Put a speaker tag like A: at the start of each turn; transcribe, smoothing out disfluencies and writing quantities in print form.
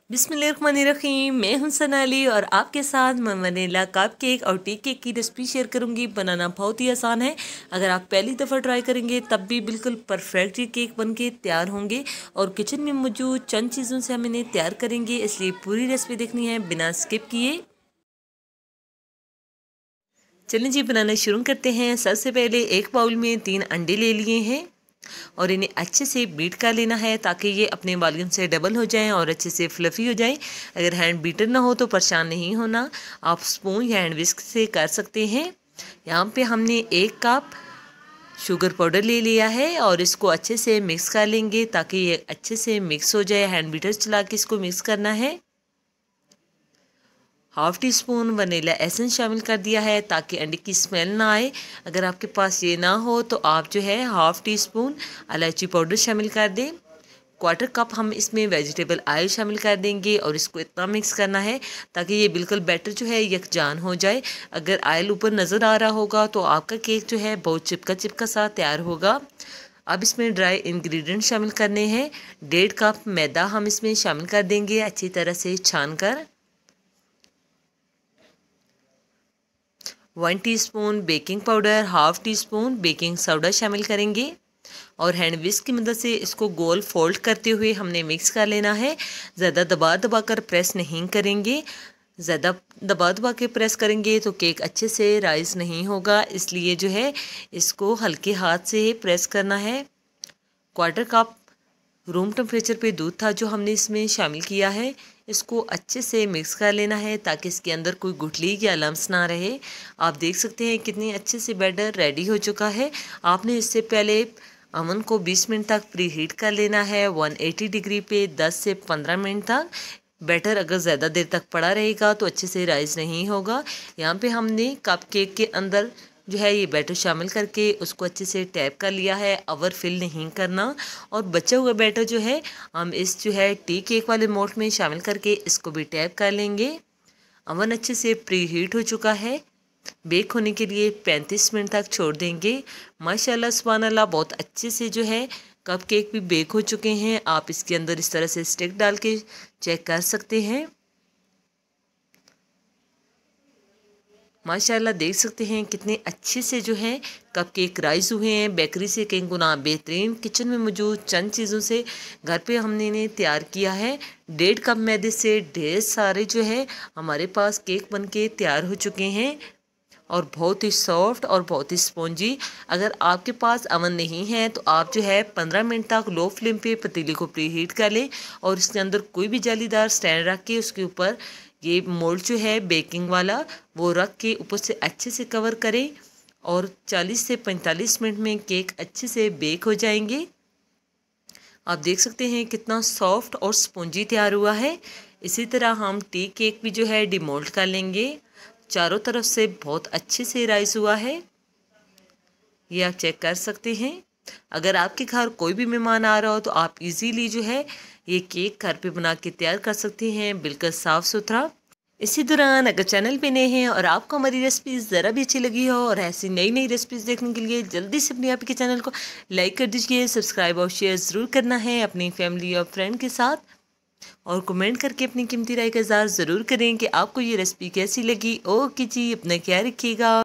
A: बिस्मिल्लाहिर्रहमानिर्रहीम। मैं हूं सनाली और आपके साथ मैं वनीला कप केक और टी केक की रेसिपी शेयर करूंगी। बनाना बहुत ही आसान है। अगर आप पहली दफ़ा ट्राई करेंगे तब भी बिल्कुल परफेक्ट ये केक बनके तैयार होंगे। और किचन में मौजूद चंद चीज़ों से हम इन्हें तैयार करेंगे, इसलिए पूरी रेसिपी देखनी है बिना स्किप किए। चलिए जी, बनाना शुरू करते हैं। सबसे पहले एक बाउल में 3 अंडे ले लिए हैं और इन्हें अच्छे से बीट कर लेना है ताकि ये अपने वॉल्यूम से डबल हो जाएं और अच्छे से फ्लफ़ी हो जाएं। अगर हैंड बीटर ना हो तो परेशान नहीं होना, आप स्पून या हैंड विस्क से कर सकते हैं। यहाँ पे हमने 1 कप शुगर पाउडर ले लिया है और इसको अच्छे से मिक्स कर लेंगे ताकि ये अच्छे से मिक्स हो जाए। हैंड बीटर चला के इसको मिक्स करना है। Half tea spoon vanilla essence शामिल कर दिया है ताकि अंडे की स्मेल ना आए। अगर आपके पास ये ना हो तो आप जो है हाफ़ टी स्पून इलायची पाउडर शामिल कर दें। 1/4 कप हम इसमें वेजिटेबल ऑयल शामिल कर देंगे और इसको इतना मिक्स करना है ताकि ये बिल्कुल बैटर जो है यकजान हो जाए। अगर ऑयल ऊपर नज़र आ रहा होगा तो आपका केक जो है बहुत चिपका चिपका सा तैयार होगा। अब इसमें ड्राई इंग्रेडिएंट शामिल करने हैं। 1.5 कप मैदा हम इसमें शामिल कर देंगे अच्छी तरह से छान कर। 1 teaspoon baking powder, half tea spoon baking soda शामिल करेंगे और हैंड विस्क की मदद से इसको गोल फोल्ड करते हुए हमने मिक्स कर लेना है। ज़्यादा दबा दबा कर प्रेस नहीं करेंगे। ज़्यादा दबा दबा के प्रेस करेंगे तो केक अच्छे से राइज नहीं होगा, इसलिए जो है इसको हल्के हाथ से प्रेस करना है। 1/4 कप रूम टेम्परेचर पे दूध था जो हमने इसमें शामिल किया है। इसको अच्छे से मिक्स कर लेना है ताकि इसके अंदर कोई गुठली या लम्स ना रहे। आप देख सकते हैं कितनी अच्छे से बैटर रेडी हो चुका है। आपने इससे पहले अवन को 20 मिनट तक प्री हीट कर लेना है 180 डिग्री पे 10 से 15 मिनट तक। बैटर अगर ज़्यादा देर तक पड़ा रहेगा तो अच्छे से राइज नहीं होगा। यहाँ पे हमने कप केक के अंदर जो है ये बैटर शामिल करके उसको अच्छे से टैप कर लिया है। ओवर फिल नहीं करना और बचा हुआ बैटर जो है हम इस जो है टी केक वाले मोल्ड में शामिल करके इसको भी टैप कर लेंगे। अवन अच्छे से प्री हीट हो चुका है। बेक होने के लिए 35 मिनट तक छोड़ देंगे। माशाल्लाह सुभान अल्लाह, बहुत अच्छे से जो है कप केक भी बेक हो चुके हैं। आप इसके अंदर इस तरह से स्टिक डाल के चेक कर सकते हैं। माशाल्लाह देख सकते हैं कितने अच्छे से जो है कप केक राइज हुए हैं। बेकरी से कई गुना बेहतरीन किचन में मौजूद चंद चीज़ों से घर पे हमने इन्हें तैयार किया है। 1.5 कप मैदे से ढेर सारे जो है हमारे पास केक बनके तैयार हो चुके हैं और बहुत ही सॉफ्ट और बहुत ही स्पॉन्जी। अगर आपके पास अवन नहीं है तो आप जो है 15 मिनट तक लो फ्लेम पे पतीले को प्री हीट कर लें और इसके अंदर कोई भी जालीदार स्टैंड रख के उसके ऊपर ये मोल्ड जो है बेकिंग वाला वो रख के ऊपर से अच्छे से कवर करें और 40 से 45 मिनट में केक अच्छे से बेक हो जाएंगे। आप देख सकते हैं कितना सॉफ्ट और स्पॉन्जी तैयार हुआ है। इसी तरह हम टी केक भी जो है डिमोल्ड कर लेंगे। चारों तरफ से बहुत अच्छे से राइज हुआ है, ये आप चेक कर सकते हैं। अगर आपके घर कोई भी मेहमान आ रहा हो तो आप इजीली जो है ये केक घर पे बना के तैयार कर सकते हैं, बिल्कुल साफ़ सुथरा। इसी दौरान अगर चैनल पे नए हैं और आपको हमारी रेसिपीज़ ज़रा भी अच्छी लगी हो और ऐसी नई नई रेसिपीज़ देखने के लिए जल्दी से अपने आप के चैनल को लाइक कर दीजिए, सब्सक्राइब और शेयर ज़रूर करना है अपनी फैमिली और फ्रेंड के साथ और कमेंट करके अपनी कीमती राय का इज़हार ज़रूर करें कि आपको ये रेसिपी कैसी लगी। ओके जी, अपना ख्याल रखिएगा।